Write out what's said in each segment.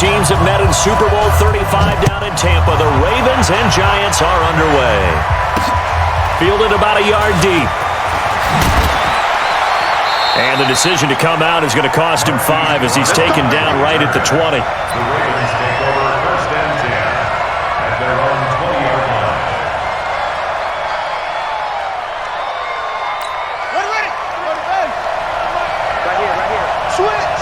teams have met in Super Bowl 35 down in Tampa. The Ravens and Giants are underway. Fielded about a yard deep. And the decision to come out is going to cost him 5 as he's taken down right at the 20. The Ravens take over 1st and 10 at their own 20-yard line. Ready. Right here. Switch.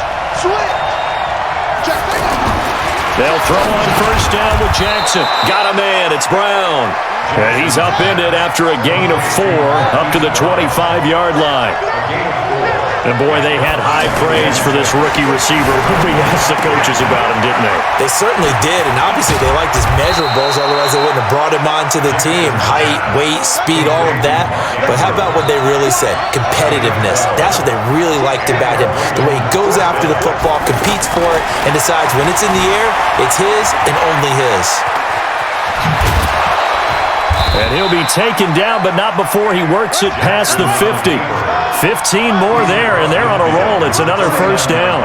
They'll throw on 1st down with Jackson. Got a man. It's Brown. And he's upended after a gain of 4 up to the 25-yard line. And, boy, they had high praise for this rookie receiver. We asked the coaches about him, didn't they? They certainly did, and obviously they liked his measurables, otherwise they wouldn't have brought him onto the team. Height, weight, speed, all of that. But how about what they really said? Competitiveness. That's what they really liked about him. The way he goes after the football, competes for it, and decides when it's in the air, it's his and only his. And he'll be taken down, but not before he works it past the 50. 15 more there, and they're on a roll. It's another 1st down.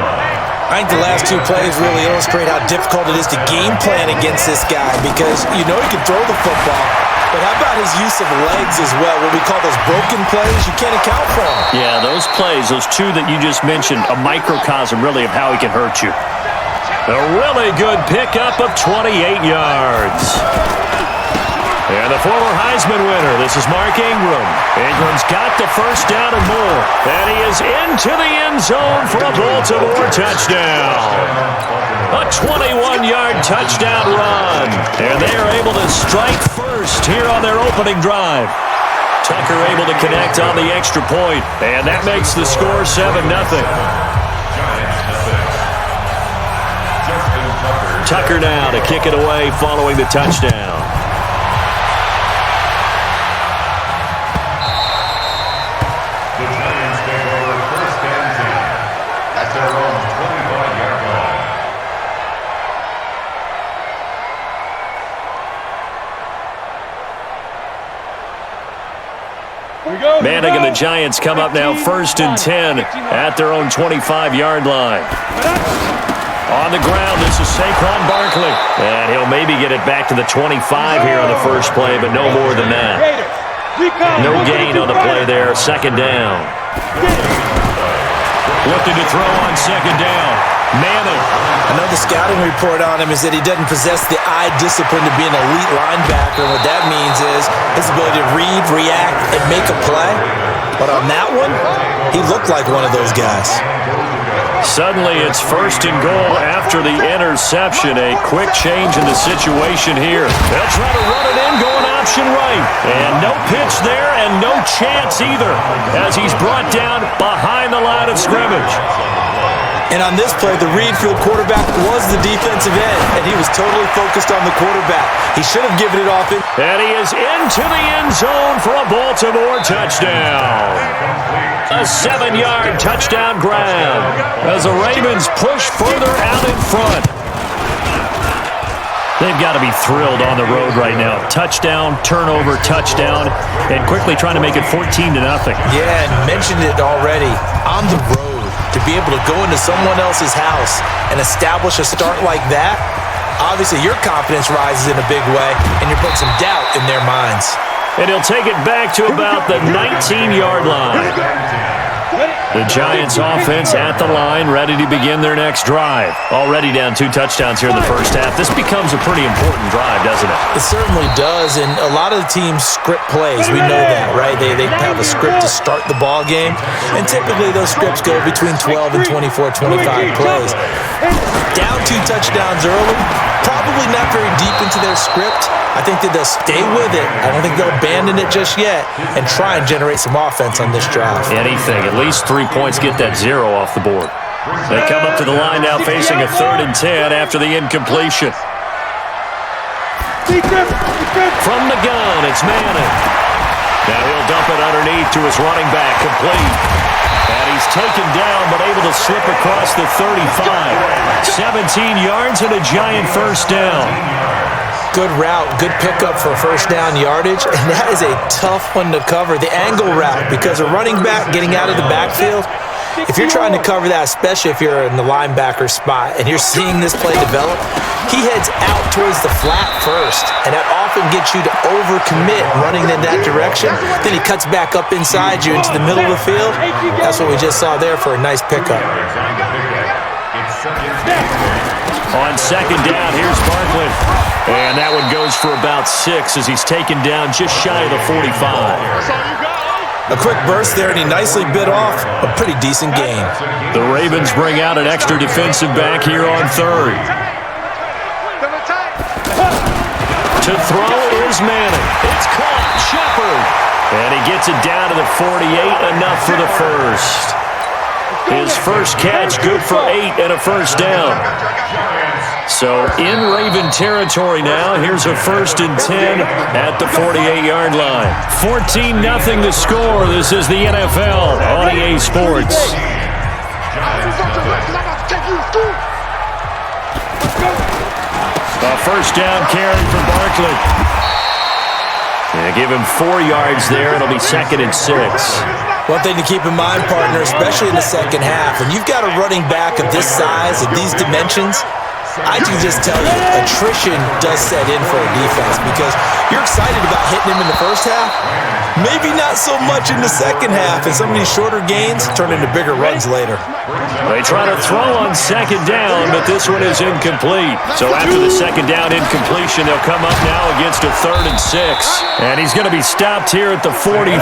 I think the last 2 plays really illustrate how difficult it is to game plan against this guy because you know he can throw the football, but how about his use of legs as well? What we call those broken plays, you can't account for them. Yeah, those plays, those 2 that you just mentioned, a microcosm really of how he can hurt you. A really good pickup of 28 yards. And the former Heisman winner, this is Mark Ingram. Ingram's got the 1st down and more. And he is into the end zone for a Baltimore touchdown. A 21-yard touchdown run. And they are able to strike first here on their opening drive. Tucker able to connect on the extra point. And that makes the score 7-0. Tucker now to kick it away following the touchdown. Manning and the Giants come up now 1st and 10 at their own 25-yard line. On the ground, this is Saquon Barkley. And he'll maybe get it back to the 25 here on the first play, but no more than that. No gain on the play there. 2nd down. Looking to throw on 2nd down. Manning. Another scouting report on him is that he doesn't possess the eye discipline to be an elite linebacker. What that means is his ability to read, react, and make a play. But on that one, he looked like one of those guys. Suddenly it's 1st and goal after the interception. A quick change in the situation here. They'll try to run it in, going option right. And no pitch there and no chance either as he's brought down behind the line of scrimmage. And on this play, the read for the quarterback was the defensive end, and he was totally focused on the quarterback. He should have given it off. And he is into the end zone for a Baltimore touchdown. A 7-yard touchdown grab as the Ravens push further out in front. They've got to be thrilled on the road right now. Touchdown, turnover, touchdown, and quickly trying to make it 14-0. Yeah, and mentioned it already. On the road, to be able to go into someone else's house and establish a start like that, obviously your confidence rises in a big way, and you're putting some doubt in their minds. And he'll take it back to about the 19-yard line. The Giants offense at the line, ready to begin their next drive. Already down 2 touchdowns here in the first half. This becomes a pretty important drive, doesn't it? It certainly does, and a lot of the teams script plays. We know that, right? They have a script to start the ball game, and typically those scripts go between 12 and 24, 25 plays. Down 2 touchdowns early, probably not very deep into their script. I think that they'll stay with it. I don't think they'll abandon it just yet and try and generate some offense on this drive. Anything. At least 3 points, get that 0 off the board. They come up to the line now facing a 3rd and 10 after the incompletion. From the gun, it's Manning. Now he'll dump it underneath to his running back, complete. And he's taken down but able to slip across the 35. 17 yards and a Giant 1st down. Good route, good pickup for 1st down yardage, and that is a tough one to cover, the angle route, because a running back getting out of the backfield, If you're trying to cover that, especially if you're in the linebacker spot and you're seeing this play develop, he heads out towards the flat first, and that often gets you to overcommit running in that direction. Then he cuts back up inside you into the middle of the field. That's what we just saw there for a nice pickup. On second down, here's Barkley. And that one goes for about 6 as he's taken down just shy of the 45. A quick burst there, and he nicely bit off a pretty decent gain. The Ravens bring out an extra defensive back here on third. To throw is Manning. It's caught. Shepard. And he gets it down to the 48, enough for the first. His first catch, good for 8 and a first down. So in Raven territory now. Here's a 1st and 10 at the 48-yard line. 14-0 the score. This is the NFL on EA Sports. A first down carry for Barkley. Yeah, give him 4 yards there. It'll be 2nd and 6. One thing to keep in mind, partner, especially in the second half, when you've got a running back of this size, of these dimensions, I can just tell you, attrition does set in for a defense because you're excited about hitting him in the first half. Maybe not so much in the second half, and some of these shorter gains turn into bigger runs later. They try to throw on second down, but this one is incomplete. So after the second down incompletion, they'll come up now against a 3rd and 6. And he's going to be stopped here at the 43,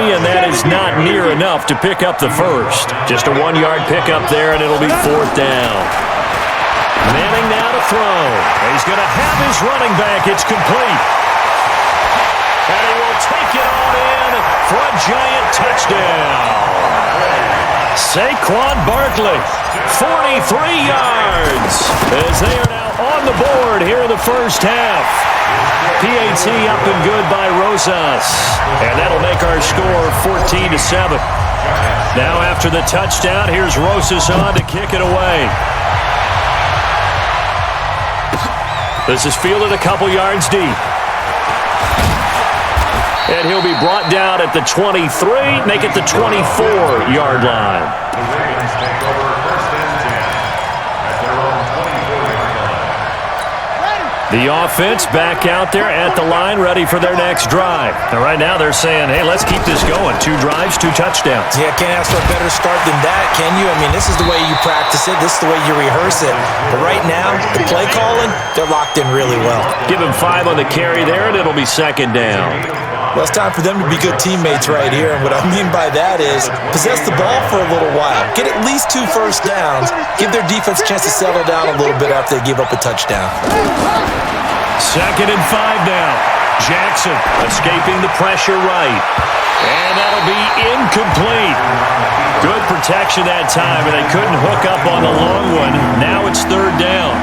and that is not near enough to pick up the first. Just a 1-yard pickup there, and it'll be 4th down. Manning now to throw. He's going to have his running back. It's complete. And he will take it on in for a giant touchdown. Saquon Barkley, 43 yards, as they are now on the board here in the first half. PAT up and good by Rosas. And that'll make our score 14-7. Now after the touchdown, here's Rosas on to kick it away. This is fielded a couple yards deep. And he'll be brought down at the 23, make it the 24-yard line. The Ravens take over 1st and 10 at their own 24-yard line. The offense back out there at the line, ready for their next drive. And right now they're saying, hey, let's keep this going. 2 drives, 2 touchdowns. Yeah, can't ask for a better start than that, can you? I mean, this is the way you practice it. This is the way you rehearse it. But right now, the play calling, they're locked in really well. Give him 5 on the carry there, and it'll be 2nd down. Well, it's time for them to be good teammates right here. And what I mean by that is possess the ball for a little while. Get at least 2 first downs. Give their defense a chance to settle down a little bit after they give up a touchdown. 2nd and 5 now. Jackson escaping the pressure right. And that'll be incomplete. Good protection that time, and they couldn't hook up on the long one. Now it's 3rd down.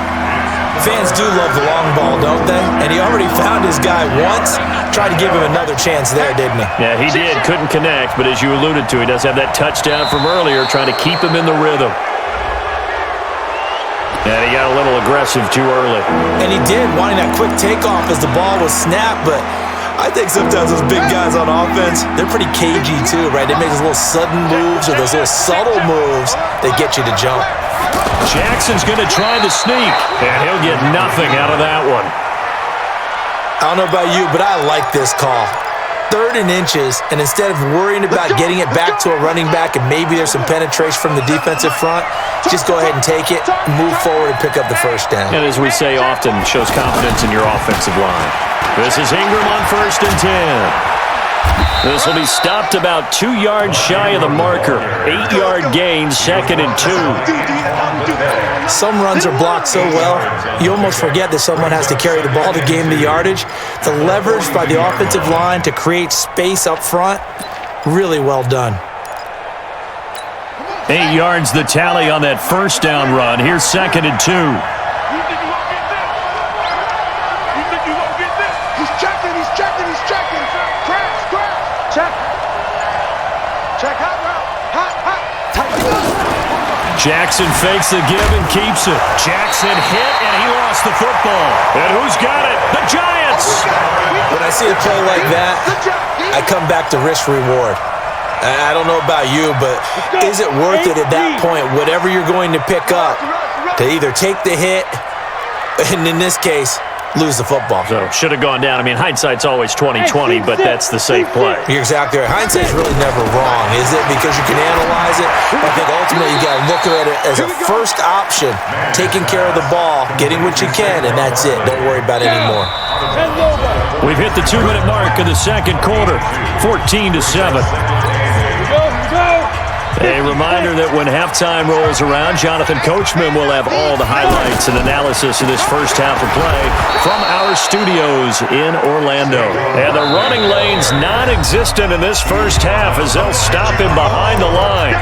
Fans do love the long ball, don't they? And he already found his guy once. Tried to give him another chance there, didn't he? Yeah, he did. Couldn't connect, but as you alluded to, he does have that touchdown from earlier, trying to keep him in the rhythm. And he got a little aggressive too early. And he did, wanting that quick takeoff as the ball was snapped, but I think sometimes those big guys on offense, they're pretty cagey too, right? They make those little sudden moves or those little subtle moves that get you to jump. Jackson's going to try the sneak, and he'll get nothing out of that one. I don't know about you, but I like this call. 3rd and inches, and instead of worrying about getting it back to a running back and maybe there's some penetration from the defensive front, just go ahead and take it, move forward, and pick up the first down. And as we say often, shows confidence in your offensive line. This is Ingram on 1st and 10. This will be stopped about 2 yards shy of the marker. 8-yard gain, 2nd and 2. Some runs are blocked so well, you almost forget that someone has to carry the ball to gain the yardage. The leverage by the offensive line to create space up front, really well done. 8 yards the tally on that first down run. Here's 2nd and 2. He's checking. Crash. Check hot route. Hot. Jackson fakes the give and keeps it. Jackson hit, and he lost the football. And who's got it? The Giants! When I see a play like that, I come back to risk-reward. I don't know about you, but is it worth it at that point, whatever you're going to pick up, to either take the hit, and in this case, lose the football? So, should have gone down. I mean, hindsight's always 20/20, but that's the safe play. You're exactly right. Hindsight's really never wrong, is it? Because you can analyze it. But I think ultimately you got to look at it as a first option, taking care of the ball, getting what you can, and that's it. Don't worry about it anymore. We've hit the 2-minute mark of the second quarter, 14-7. A reminder that when halftime rolls around, Jonathan Coachman will have all the highlights and analysis of this first half of play from our studios in Orlando. And the running lane's non-existent in this first half as they'll stop him behind the line.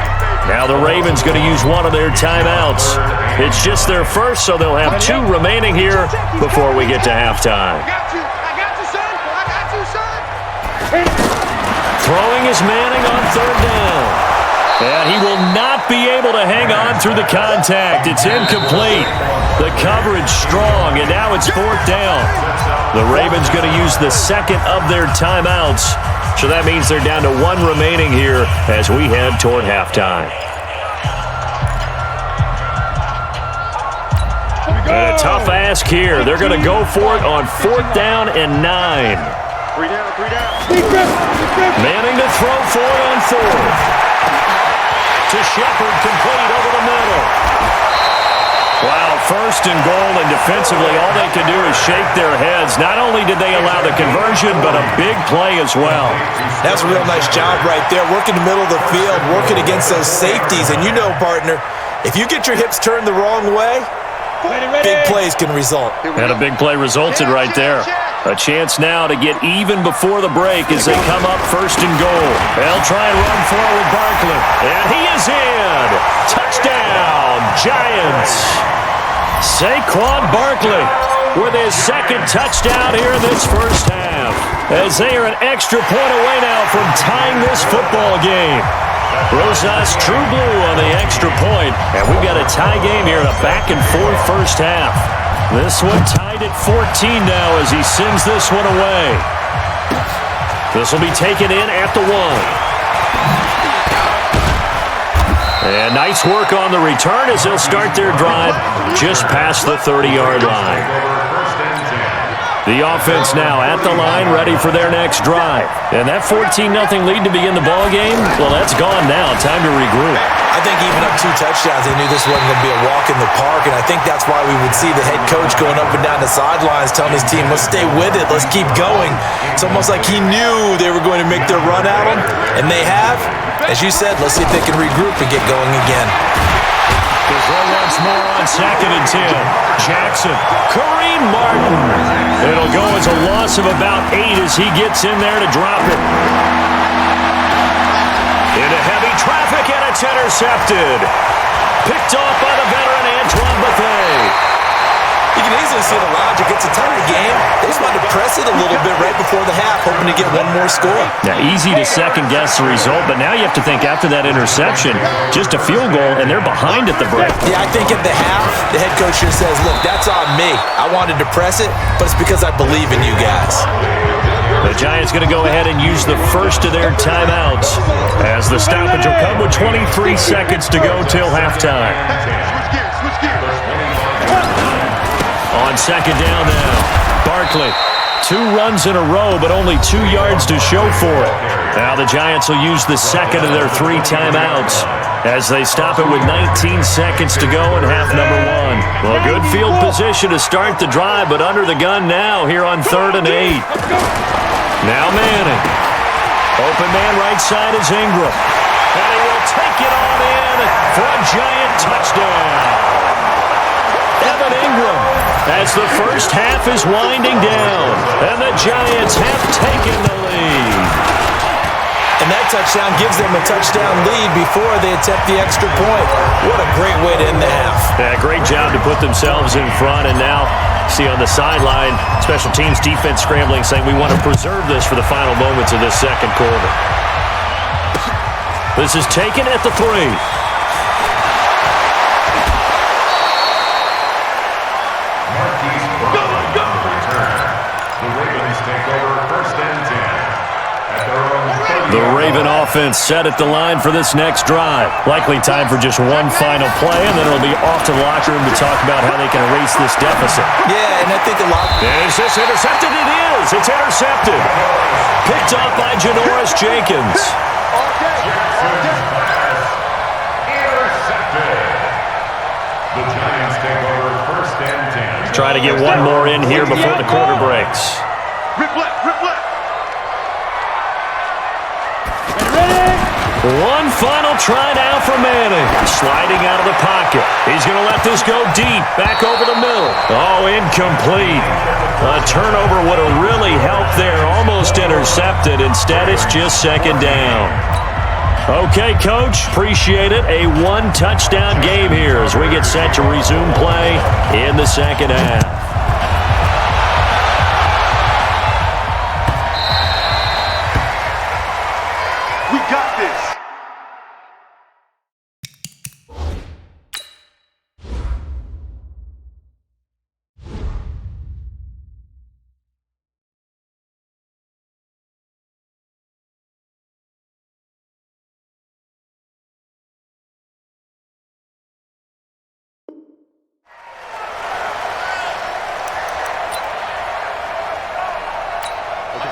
Now the Ravens going to use one of their timeouts. It's just their first, so they'll have 2 remaining here before we get to halftime. Throwing is Manning on third down. And he will not be able to hang on through the contact. It's incomplete. The coverage strong, and now it's fourth down. The Ravens going to use the second of their timeouts. So that means they're down to 1 remaining here as we head toward halftime. And a tough ask here. They're going to go for it on fourth down and 9. 3 down. Manning to throw for it on fourth. To Shepard, complete over the middle. Wow, first and goal, and defensively, all they can do is shake their heads. Not only did they allow the conversion, but a big play as well. That's a real nice job right there, working the middle of the field, working against those safeties. And you know, partner, if you get your hips turned the wrong way, big plays can result. And a big play resulted right there. A chance now to get even before the break as they come up first and goal. They'll try and run forward Barkley. And he is in. Touchdown, Giants. Saquon Barkley with his second touchdown here in this first half. As they are an extra point away now from tying this football game. Rosas true blue on the extra point. And we've got a tie game here in a back-and-forth first half. This one tied at 14 now as he sends this one away. This will be taken in at the 1. And nice work on the return as they'll start their drive just past the 30-yard line. The offense now at the line, ready for their next drive. And that 14-0 lead to begin the ball game, well, that's gone now. Time to regroup. I think even up 2 touchdowns, they knew this wasn't going to be a walk in the park, and I think that's why we would see the head coach going up and down the sidelines telling his team, let's stay with it, let's keep going. It's almost like he knew they were going to make their run at him, and they have. As you said, let's see if they can regroup and get going again. The throw once more on 2nd and 10. Jackson, Kareem Martin. It'll go as a loss of about 8 as he gets in there to drop it. Into heavy traffic, and it's intercepted. Picked off by the veteran Antoine Bethea. You can easily see the logic. It's a tight game. They just wanted to press it a little bit right before the half, hoping to get one more score. Now, easy to second-guess the result, but now you have to think after that interception, just a field goal, and they're behind at the break. Yeah, I think at the half, the head coach just says, look, that's on me. I wanted to press it, but it's because I believe in you guys. The Giants going to go ahead and use the first of their timeouts as the stoppage will come with 23 seconds to go till halftime. On second down now, Barkley. 2 runs in a row, but only 2 yards to show for it. Now the Giants will use the second of their 3 timeouts as they stop it with 19 seconds to go in half number 1. Well, good field position to start the drive, but under the gun now here on 3rd and 8. Now Manning. Open man right side is Ingram. And he will take it on in for a Giant touchdown. Evan Ingram as the first half is winding down. And the Giants have taken the lead. And that touchdown gives them a touchdown lead before they attempt the extra point. What a great way to end the half. Yeah, great job to put themselves in front. And now, see on the sideline, special teams defense scrambling, saying we want to preserve this for the final moments of this second quarter. This is taken at the 3. The Ravens take over 1st and 10 at their own 30. The Raven offense set at the line for this next drive. Likely time for just one final play, and then it'll be off to the locker room to talk about how they can erase this deficit. Yeah, and I think a lot... Is this intercepted? It is. It's intercepted. Picked off by Janoris Jenkins. The Giants take over first and 10. Trying to get one more in here before the quarter breaks. Rip left, rip left. One final try now for Manning. Sliding out of the pocket. He's going to let this go deep. Back over the middle. Oh, incomplete. A turnover would have really helped there. Almost intercepted. Instead, it's just second down. Okay, Coach. Appreciate it. A one-touchdown game here as we get set to resume play in the second half. We got this.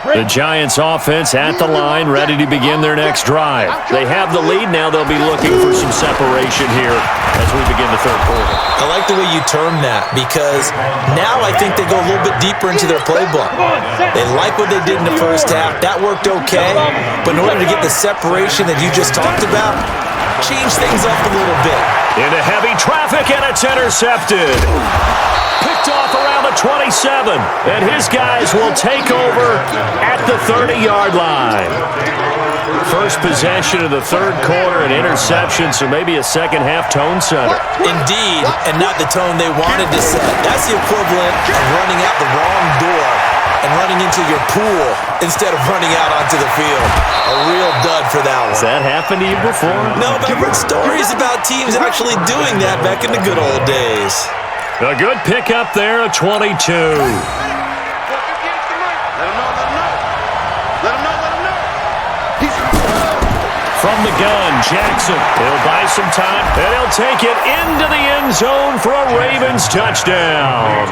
The Giants offense at the line, ready to begin their next drive. They have the lead. Now they'll be looking for some separation here as we begin the third quarter. I like the way you term that because now I think they go a little bit deeper into their playbook. They like what they did in the first half. That worked okay. But in order to get the separation that you just talked about, change things up a little bit. Into heavy traffic, and it's intercepted. Picked off around the 27, and his guys will take over at the 30-yard line. First possession of the third quarter, an interception, so maybe a second-half tone setter. Indeed, and not the tone they wanted to set. That's the equivalent of running out the wrong door and running into your pool instead of running out onto the field. A real dud for that one. Has that happened to you before? No, but I've heard stories about teams actually doing that back in the good old days. A good pickup there, a 22. Let him know, let him know. From the gun, Jackson. He'll buy some time, and he'll take it into the end zone for a Ravens touchdown.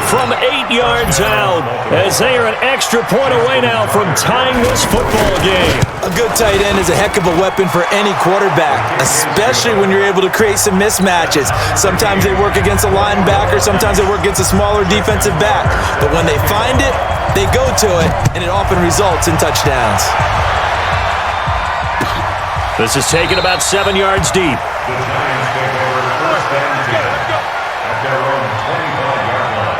From 8 yards out, as they are an extra point away now from tying this football game. A good tight end is a heck of a weapon for any quarterback, especially when you're able to create some mismatches. Sometimes they work against a linebacker, sometimes they work against a smaller defensive back. But when they find it, they go to it, and it often results in touchdowns. This is taken about 7 yards deep. The Giants take over first and 10 at their own 25-yard line.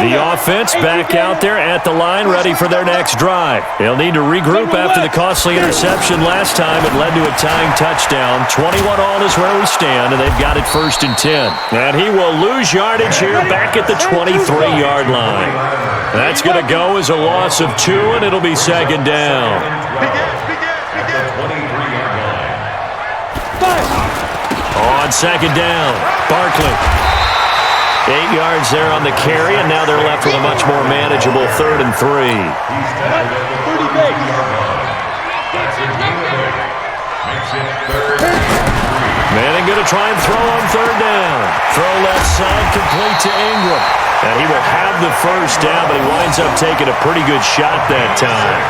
The offense back out there at the line, ready for their next drive. They'll need to regroup after the costly interception last time. It led to a tying touchdown. 21 all is where we stand, and they've got it first and 10. And he will lose yardage here back at the 23-yard line. That's going to go as a loss of 2, and it'll be second down. At the 23-yard line. On second down, Barkley. 8 yards there on the carry, and now they're left with a much more manageable 3rd and 3. He's tackled at the 30-yard line. That's a gain of 8. Makes it 3rd and 3. Manning going to try and throw on 3rd down. Throw left side, complete to Ingram. And he will have the first down, but he winds up taking a pretty good shot that time.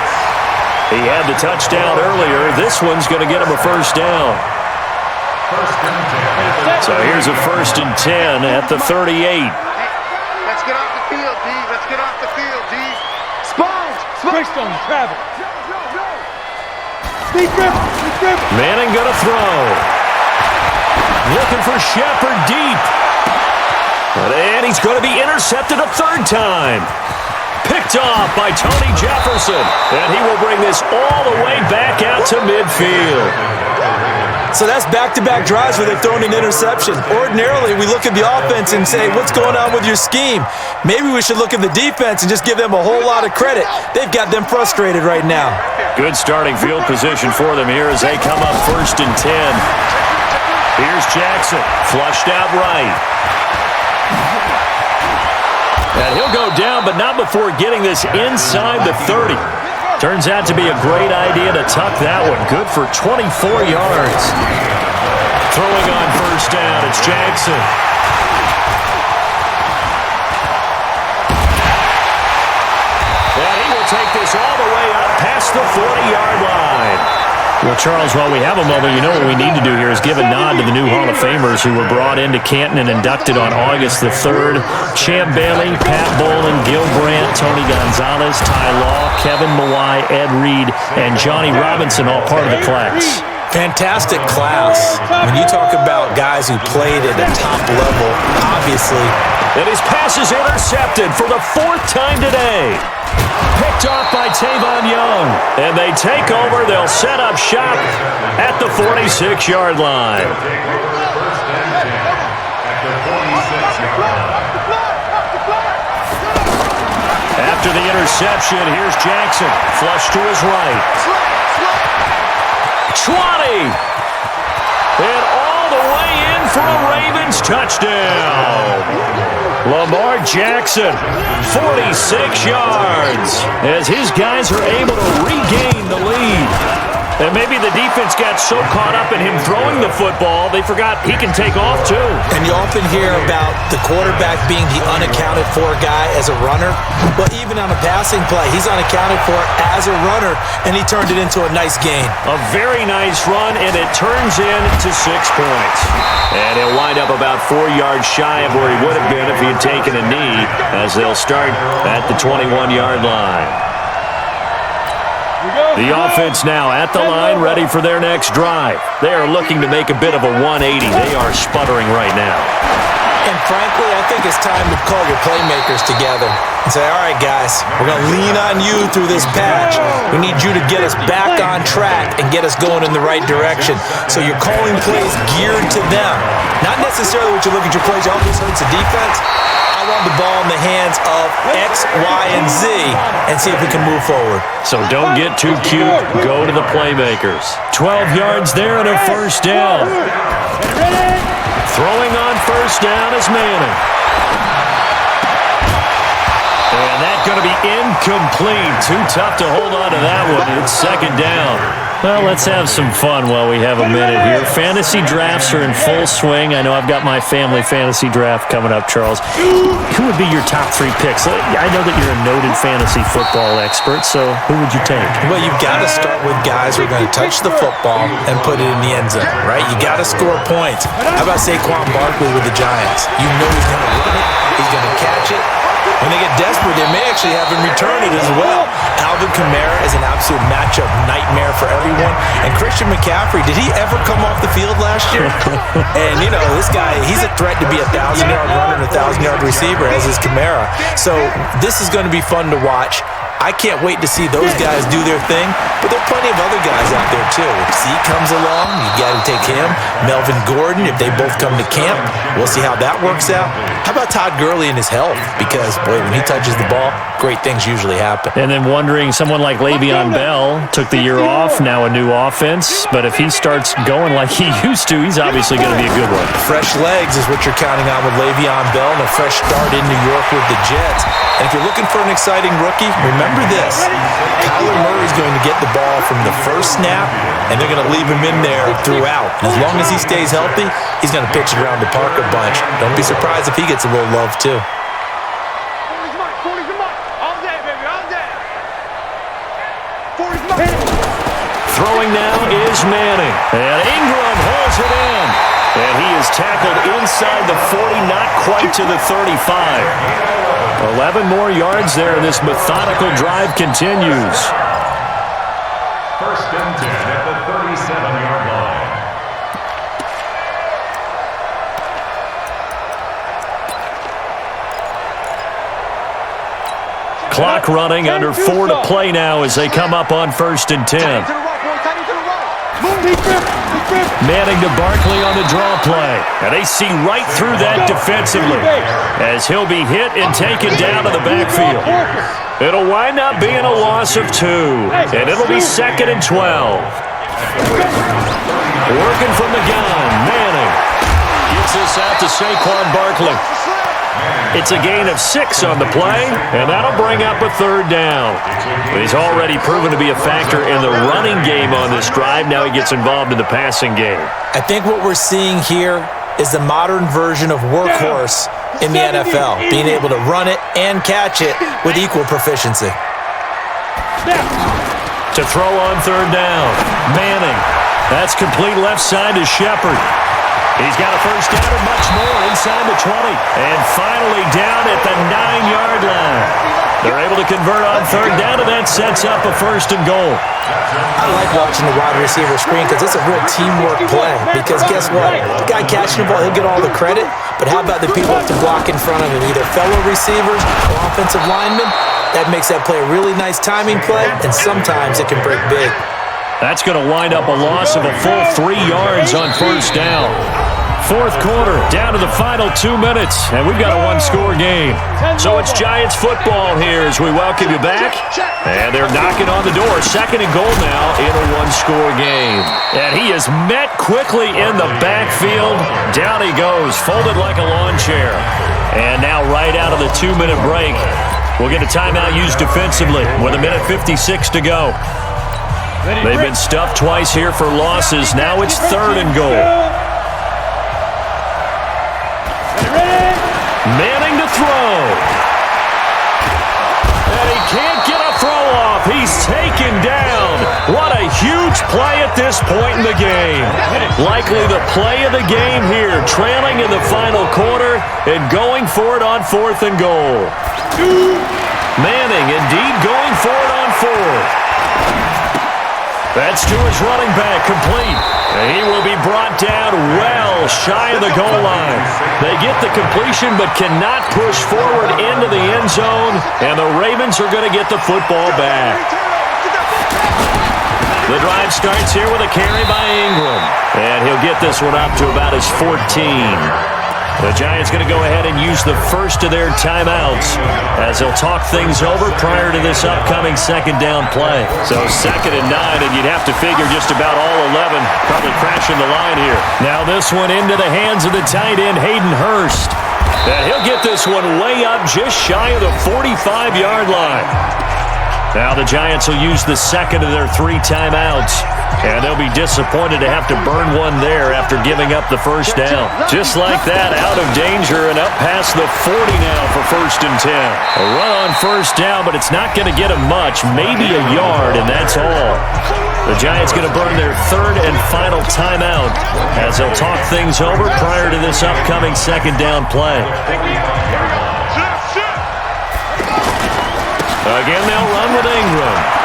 He had the touchdown earlier. This one's going to get him a first down. First and 10. So here's a first and 10 at the 38. Let's get off the field, D. Let's get off the field, D. Spines! Greystone, travel. Deep grip, deep grip. Manning going to throw. Looking for Shepard deep. And he's going to be intercepted a 3rd time. Picked off by Tony Jefferson. And he will bring this all the way back out to midfield. So that's back-to-back drives where they've thrown an interception. Ordinarily, we look at the offense and say, what's going on with your scheme? Maybe we should look at the defense and just give them a whole lot of credit. They've got them frustrated right now. Good starting field position for them here as they come up first and 10. Here's Jackson, flushed out right. And he'll go down, but not before getting this inside the 30. Turns out to be a great idea to tuck that one. Good for 24 yards. Throwing on first down, it's Jackson. And he will take this all the way up past the 40-yard line. Well, Charles, while we have a moment, you know what we need to do here is give a nod to the new Hall of Famers who were brought into Canton and inducted on August the 3rd. Champ Bailey, Pat Bolin, Gil Brandt, Tony Gonzalez, Ty Law, Kevin Mawai, Ed Reed, and Johnny Robinson, all part of the class. Fantastic class. When you talk about guys who played at a top level, obviously. And his pass is intercepted for the 4th time today. Picked off by Tavon Young. And they take over. They'll set up shop at the 46-yard line. After the interception, here's Jackson. Flush to his right. 20. And all the way in for a Ravens touchdown. Lamar Jackson, 46 yards, as his guys are able to regain the lead. And maybe the defense got so caught up in him throwing the football, they forgot he can take off too. And you often hear about the quarterback being the unaccounted for guy as a runner. But even on a passing play, he's unaccounted for as a runner, and he turned it into a nice gain. A very nice run, and it turns into 6 points. And he'll wind up about 4 yards shy of where he would have been if he had taken a knee, as they'll start at the 21-yard line. The offense now at the line, ready for their next drive. They are looking to make a bit of a 180. They are sputtering right now. And frankly, I think it's time to call your playmakers together and say, all right, guys, we're going to lean on you through this patch. We need you to get us back on track and get us going in the right direction. So you're calling plays geared to them. Not necessarily what you look at your plays, oh, this hurts the defense. I want the ball in the hands of X, Y, and Z and see if we can move forward. So don't get too cute. Go to the playmakers. 12 yards there and a first down. Throwing on first down is Manning. And that's going to be incomplete. Too tough to hold on to that one. It's second down. Well, let's have some fun while we have a minute here. Fantasy drafts are in full swing. I know I've got my family fantasy draft coming up, Charles. Who would be your top 3 picks? I know that you're a noted fantasy football expert, so who would you take? Well, you've got to start with guys who are going to touch the football and put it in the end zone, right? You got to score points. How about Saquon Barkley with the Giants? You know he's going to run it. He's going to catch it. When they get desperate, they may actually have him return it as well. Alvin Kamara is an absolute matchup nightmare for everyone. And Christian McCaffrey, did he ever come off the field last year? And, you know, this guy, he's a threat to be a 1,000-yard runner and a 1,000-yard receiver, as is Kamara. So this is going to be fun to watch. I can't wait to see those guys do their thing, but there are plenty of other guys out there too. If Zeke comes along, you got to take him. Melvin Gordon, if they both come to camp, we'll see how that works out. How about Todd Gurley and his health? Because, boy, when he touches the ball, great things usually happen. And then wondering, someone like Le'Veon Bell took the year off, now a new offense, but if he starts going like he used to, he's obviously going to be a good one. Fresh legs is what you're counting on with Le'Veon Bell and a fresh start in New York with the Jets. And if you're looking for an exciting rookie, remember this. Kyler Murray's going to get the ball from the first snap, and they're going to leave him in there throughout. As long as he stays healthy, he's going to pitch it around the park a bunch. Don't be surprised if he gets a little love, too. Throwing now is Manning. And Ingram holds it in. And he is tackled inside the 40, not quite to the 35. 11 more yards there, and this methodical drive continues. First and 10 at the 37-yard line. Clock running, under 4 to play now as they come up on first and 10. Manning to Barkley on the draw play. And they see right through that defensively as he'll be hit and taken down to the backfield. It'll wind up being a loss of 2, and it'll be second and 12. Working from the gun, Manning gets this out to Saquon Barkley. It's a gain of 6 on the play, and that'll bring up a 3rd down. He's already proven to be a factor in the running game on this drive. Now he gets involved in the passing game. I think what we're seeing here is the modern version of workhorse in the NFL, being able to run it and catch it with equal proficiency. To throw on 3rd down, Manning. That's complete left side to Shepard. He's got a 1st down and much more inside the 20. And finally down at the 9-yard line. They're able to convert on 3rd down, and that sets up a 1st and goal. I like watching the wide receiver screen because it's a real teamwork play. Because guess what? The guy catching the ball, he'll get all the credit. But how about the people to block in front of him, either fellow receivers or offensive linemen? That makes that play a really nice timing play, and sometimes it can break big. That's going to wind up a loss of a full 3 yards on 1st down. 4th quarter, down to the final 2 minutes, and we've got a 1-score game. So it's Giants football here as we welcome you back. And they're knocking on the door. 2nd and goal now in a 1-score game. And he is met quickly in the backfield. Down he goes, folded like a lawn chair. And now right out of the 2-minute break, we'll get a timeout used defensively with 1:56 to go. They've been stuffed twice here for losses. Now it's 3rd and goal. Manning to throw. And he can't get a throw off. He's taken down. What a huge play at this point in the game. Likely the play of the game here, trailing in the final quarter and going for it on 4th and goal. Manning indeed going for it on 4th. That's to his running back, complete. And he will be brought down well shy of the goal line. They get the completion but cannot push forward into the end zone, and the Ravens are going to get the football back. The drive starts here with a carry by Ingram, and he'll get this one up to about his 14. The Giants going to go ahead and use the first of their timeouts as they'll talk things over prior to this upcoming 2nd down play. So 2nd and 9, and you'd have to figure just about all 11 probably crashing the line here. Now this one into the hands of the tight end, Hayden Hurst. And he'll get this one way up just shy of the 45-yard line. Now the Giants will use the 2nd of their 3 timeouts. And they'll be disappointed to have to burn one there after giving up the 1st down. Just like that, out of danger and up past the 40 now for 1st and 10. A run on 1st down, but it's not going to get him much, maybe a yard, and that's all. The Giants going to burn their 3rd and final timeout as they'll talk things over prior to this upcoming 2nd down play. Again, they'll run with Ingram.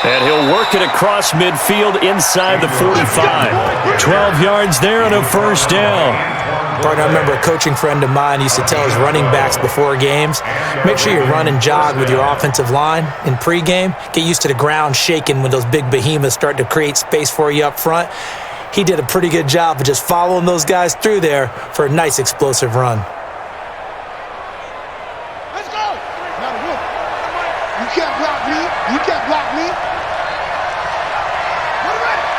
And he'll work it across midfield inside the 45. 12 yards there and a 1st down. Partner, I remember a coaching friend of mine used to tell his running backs before games, make sure you run and jog with your offensive line in pregame. Get used to the ground shaking when those big behemoths start to create space for you up front. He did a pretty good job of just following those guys through there for a nice explosive run. Let's go. You can't block me. You can't block me.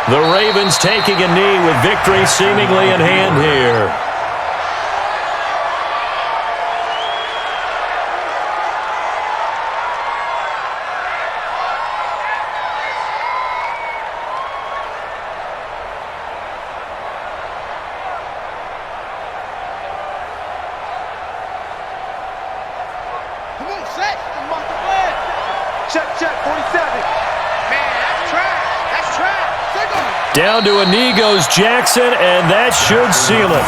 The Ravens taking a knee with victory seemingly in hand here. Come on, set. I'm about to win. Check, 47. Man, that's trash. That's trash. Down to a knee goes Jackson, and that should seal it.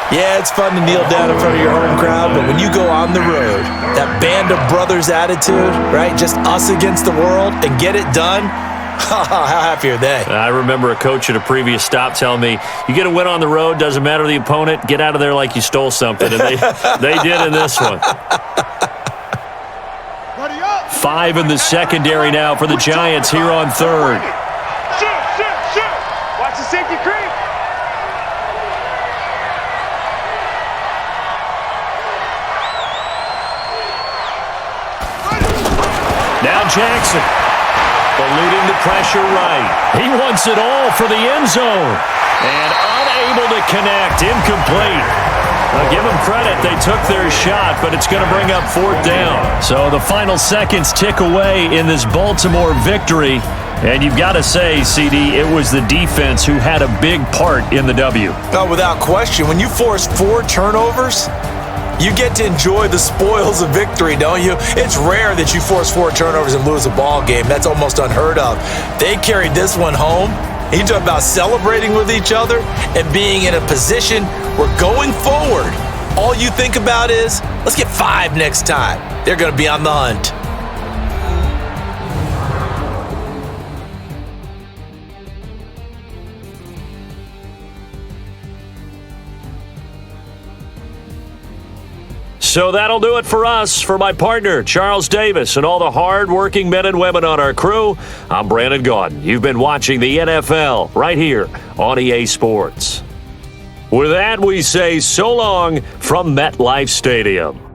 Yeah, it's fun to kneel down in front of your home crowd, but when you go on the road, that band of brothers attitude, right? Just us against the world and get it done. How happy are they? I remember a coach at a previous stop telling me, you get a win on the road, doesn't matter the opponent, get out of there like you stole something. And they did in this one. 5 in the secondary now for the Giants here on 3rd. Shoot. Watch the safety creep. Now Jackson, eluding the pressure right. He wants it all for the end zone. And Able to connect. Incomplete. Give them credit. They took their shot, but it's going to bring up 4th down. So the final seconds tick away in this Baltimore victory. And you've got to say, CD, it was the defense who had a big part in the W. Oh, without question. When you force 4 turnovers, you get to enjoy the spoils of victory, don't you? It's rare that you force 4 turnovers and lose a ball game. That's almost unheard of. They carried this one home. You talk about celebrating with each other and being in a position where going forward, all you think about is, let's get 5 next time. They're going to be on the hunt. So that'll do it for us. For my partner, Charles Davis, and all the hard-working men and women on our crew, I'm Brandon Gaudin. You've been watching the NFL right here on EA Sports. With that, we say so long from MetLife Stadium.